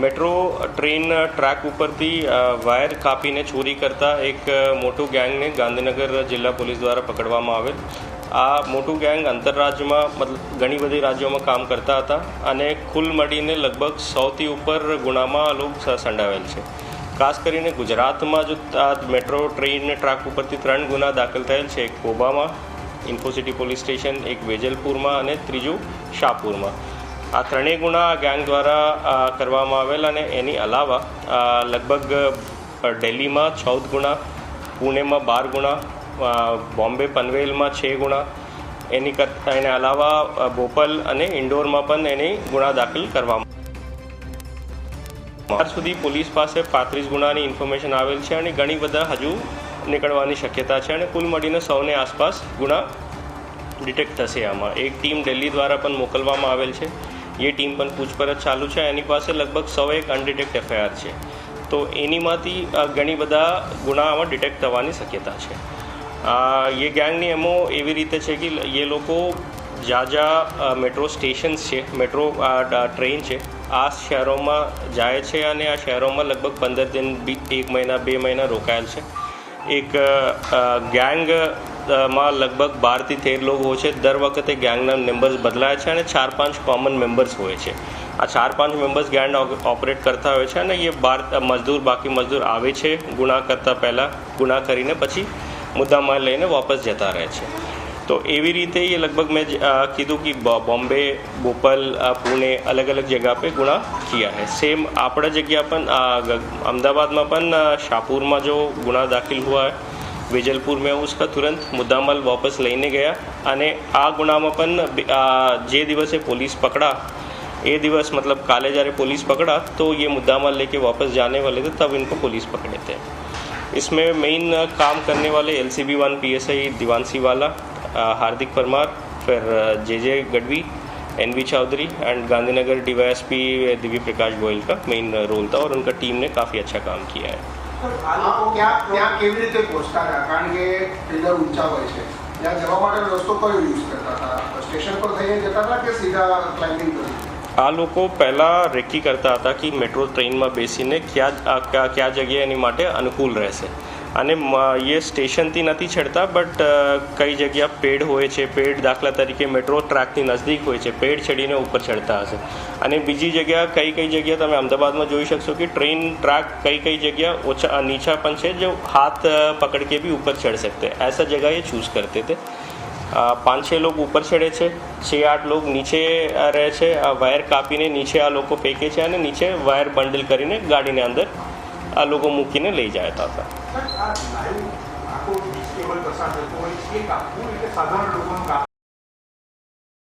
Metro train track ઉપરથી wire કાપીને ચોરી કરતા એક મોટું ગેંગને ગાંધીનગર જિલ્લા પોલીસ દ્વારા પકડવામાં આવેલ. આ મોટું ગેંગ આંતરરાજ્યમાં મતલબ ઘણી બધી રાજ્યોમાં કામ કરતા હતા અને કુલ મળીને લગભગ 100થી ઉપર ગુનામાં આ લોકો સંડાવેલ છે. ખાસ કરીને ગુજરાતમાં જો આ મેટ્રો ટ્રેન ટ્રેક ઉપરથી 3 ગુના દાખલ થયેલ છે. એક કોબામાં, ઇન્ફોસિટી પોલીસ સ્ટેશન, એક વેજલપુરમાં અને ત્રીજું શાહપુરમાં. આ ત્રણેય ગુના ગેંગ દ્વારા કરવામાં આવેલ અને એની અલાવા લગભગ દિલ્હીમાં 14 ગુના, પુણેમાં 12 ગુના, બોમ્બે પનવેલમાં 6 ગુના, એને અલાવા ભોપાલ અને ઇન્દોરમાં પણ એની ગુના દાખલ કરવામાં. અત્યાર સુધી પોલીસ પાસે 35 ગુનાની ઇન્ફોર્મેશન આવેલ છે અને ઘણી બધા હજુ નીકળવાની શક્યતા છે અને કુલ મળીને 100ની આસપાસ ગુના ડિટેક્ટ થશે. આમાં એક ટીમ દિલ્હી દ્વારા પણ મોકલવામાં આવેલ છે. એ ટીમ પણ પૂછપરછ ચાલુ છે. એની પાસે લગભગ 101 અનડિટેક્ટ એફઆઈઆર છે. તો એનીમાંથી ઘણી બધા ગુના આમાં ડિટેક્ટ થવાની શક્યતા છે. એ ગેંગની એમો એવી રીતે છે કે એ લોકો જ્યાં મેટ્રો સ્ટેશન્સ છે, મેટ્રો ટ્રેન છે, આ શહેરોમાં જાય છે અને આ શહેરોમાં લગભગ 15 દિન, 1 મહિના, 2 મહિના રોકાયેલ છે. એક ગેંગમાં લગભગ 12થી 13 લોકો હોય છે. દર વખતે ગેંગના મેમ્બર્સ બદલાય છે અને 4-5 કોમન મેમ્બર્સ હોય છે. આ 4-5 મેમ્બર્સ ગેંગ ઓપરેટ કરતા હોય છે અને એ બાકી મજદૂર આવે છે ગુના કરતાં પહેલાં, ગુના કરીને પછી મુદ્દામાલ લઈને વાપસ જતા રહે છે. તો એવી રીતે એ લગભગ મેં કીધું कि बॉम्बे, भोपाल, पुणे अलग अलग जगह पे गुना किया है. सेम આપણા જગ્યા પણ अहमदाबाद में पण शाहपुर में जो गुना दाखिल हुआ है, वेजलपुर में उसका तुरंत मुद्दामाल वापस लेने गया અને આ ગુનામાં પણ જે દિવસે પોલીસ પકડા ये दिवस मतलब काले जारे पुलिस पकड़ा तो ये मुद्दामाल लेके वापस जाने वाले थे, तब इनको पुलिस पकड़े थे. इसमें मेन काम करने वाले LCB 1 PSI दिवानसी वाला, हार्दिक परमार, फिर J Gadhvi, NV Chaudhary and Gandhinagar DYSP Divya प्रकाश गोयल का मेन रोल था और उनका टीम ने काफ़ी अच्छा काम किया है. ત્યાં કેવી રીતે પહોંચતા હતા? કારણ કે પિલર ઊંચા હોય છે, ત્યાં જવા માટે રસ્તો કયો યુઝ કરતા હતા? સ્ટેશન પર થઈને જતા હતા કે સીધા ક્લાઇમ્બિંગ કરતા? આ લોકો પહેલાં રેકી કરતા હતા કે મેટ્રો ટ્રેનમાં બેસીને કયા જગ્યાએ એની માટે અનુકૂળ રહેશે. અને એ સ્ટેશનથી નથી ચડતા, બટ કઈ જગ્યા પેડ હોય છે, પેડ દાખલા તરીકે મેટ્રો ટ્રેકની નજદીક હોય છે, પેડ ચડીને ઉપર ચડતા હશે. અને બીજી જગ્યા કઈ જગ્યા તમે અમદાવાદમાં જોઈ શકશો कि ट्रेन ट्रैक कई जगह नीचा पण है जो हाथ पकड़ के भी ऊपर चढ़ सकते हैं. ऐसा जगह ये चूज़ करते थे. 5-6 लोग ऊपर चढ़े છે, 6-8 लोग નીચે રહે છે. આ વાયર કાપીને નીચે આ લોકો ફેંકે છે અને નીચે વાયર બંડલ કરીને ગાડીને અંદર આ લોકો મૂકીને લઈ જતા હતા.